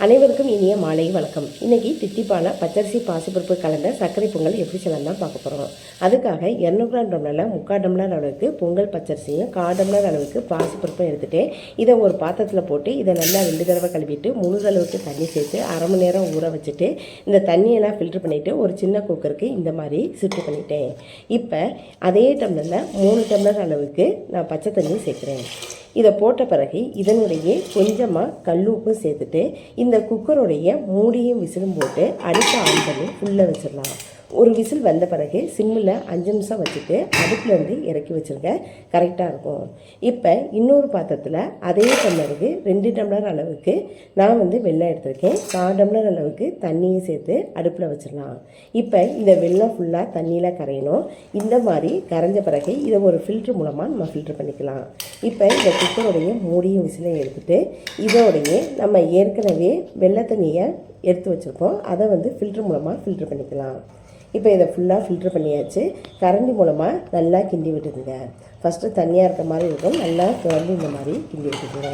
அனைவருக்கும் இனிய மாலை வணக்கம். இன்றைக்கி தித்திப்பான பச்சரிசி பாசிப்பருப்பு கலந்த சர்க்கரை பொங்கல் எப்படி செய்யலாம் தான் பார்க்க போகிறோம். அதுக்காக 200 கிராம் டம்ளரில் 3/4 டம்ளர் அளவுக்கு பொங்கல் பச்சரிசியும் 1/4 டம்ளர் அளவுக்கு பாசிப்பருப்பும் எடுத்துகிட்டு இதை ஒரு பாத்திரத்தில் போட்டு இதை நல்லா 2 தடவை கழுவிட்டு முழுகிற அளவுக்கு தண்ணி சேர்த்து அரை மணி நேரம் ஊற வச்சுட்டு இந்த தண்ணியெல்லாம் ஃபில்ட்ரு பண்ணிவிட்டு ஒரு சின்ன குக்கருக்கு இந்த மாதிரி ஷிஃப்ட் பண்ணிட்டேன். இப்போ அதே டம்ளரில் 3 டம்ளர் அளவுக்கு நான் பச்சை தண்ணி சேர்க்குறேன். இதை போட்ட பிறகு இதனுடைய கொஞ்சமாக கல்லுப்பு சேர்த்துட்டு இந்த குக்கருடைய மூடியும் விசிலும் போட்டு அடுப்பை ஆன் பண்ணி ஃபுல்லாக வச்சிடலாம். ஒரு விசில் வந்த பிறகு சிம்மில் 5 நிமிஷம் வச்சுட்டு அடுப்புலேருந்து இறக்கி வச்சுருங்க, கரெக்டாக இருக்கும். இப்போ இன்னொரு பாத்திரத்தில் அதே டம்ளருக்கு 2 டம்ளர் அளவுக்கு நான் வெல்லம் எடுத்திருக்கேன். 1/4 டம்ளர் அளவுக்கு தண்ணியும் சேர்த்து அடுப்பில் வச்சிடலாம். இப்போ இந்த வெல்லம் ஃபுல்லாக தண்ணியில் கரையணும். இந்த மாதிரி கரைஞ்ச பிறகு இதை ஒரு ஃபில்ட்ரு மூலமாக நம்ம ஃபில்ட்ரு பண்ணிக்கலாம். இப்போ இந்த குக்கருடைய மூடியும் விசிலையும் எடுத்துகிட்டு இதோடையே நம்ம ஏற்கனவே வெள்ளை தண்ணியை எடுத்து வச்சுருக்கோம், அதை ஃபில்ட்ரு மூலமாக ஃபில்ட்ரு பண்ணிக்கலாம். இப்போ இதை ஃபுல்லாக ஃபில்ட்ரு பண்ணியாச்சு. கரண்டி மூலமாக நல்லா கிண்டி விட்டுடுங்க. ஃபஸ்ட்டு தண்ணியாக இருக்க மாதிரி இருக்கும், நல்லா கலந்து இந்த மாதிரி கிண்டி விட்டுடுங்க.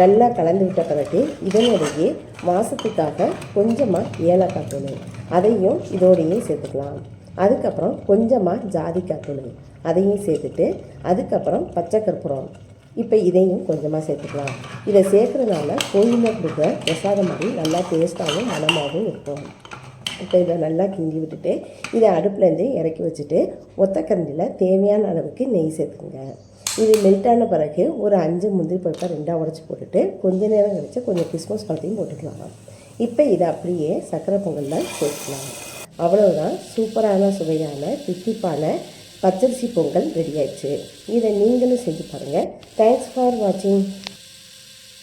நல்லா கலந்து விட்ட பிறகு இதனுடைய வாசத்துக்காக கொஞ்சமாக ஏலக்காய் தூள் அதையும் இதோடையே சேர்த்துக்கலாம். அதுக்கப்புறம் கொஞ்சமாக ஜாதிக்காய் தூள் அதையும் சேர்த்துட்டு அதுக்கப்புறம் பச்சை கற்பூரம் இப்போ இதையும் கொஞ்சமாக சேர்த்துக்கலாம். இதை சேர்க்குறதுனால கோயிலில் கொடுக்குற பிரசாதம் மாதிரி நல்லா டேஸ்ட்டாகவும் மனமாகவும் இருக்கும். இப்போ இதை நல்லா கிண்டி விட்டுட்டு இதை அடுப்புலேருந்து இறக்கி வச்சுட்டு ஒத்தக்கரண்டியில் தேவையான அளவுக்கு நெய் சேர்த்துக்குங்க. இது மெல்ட்டான பிறகு ஒரு 5 முந்திரி பருப்பை 2ஆக உடச்சி போட்டுட்டு கொஞ்சம் நேரம் கழிச்சு கொஞ்சம் கிறிஸ்மஸ் பழத்தையும் போட்டுக்கலாம். இப்போ இதை அப்படியே சர்க்கரை பொங்கலில் சேர்த்துக்கலாம். அவ்வளவுதான், சூப்பரான சுவையான தித்திப்பான பச்சரிசி பொங்கல் ரெடி ஆயிடுச்சு. இதை நீங்களும் செஞ்சு பாருங்கள். தேங்க்ஸ் ஃபார் வாட்சிங்.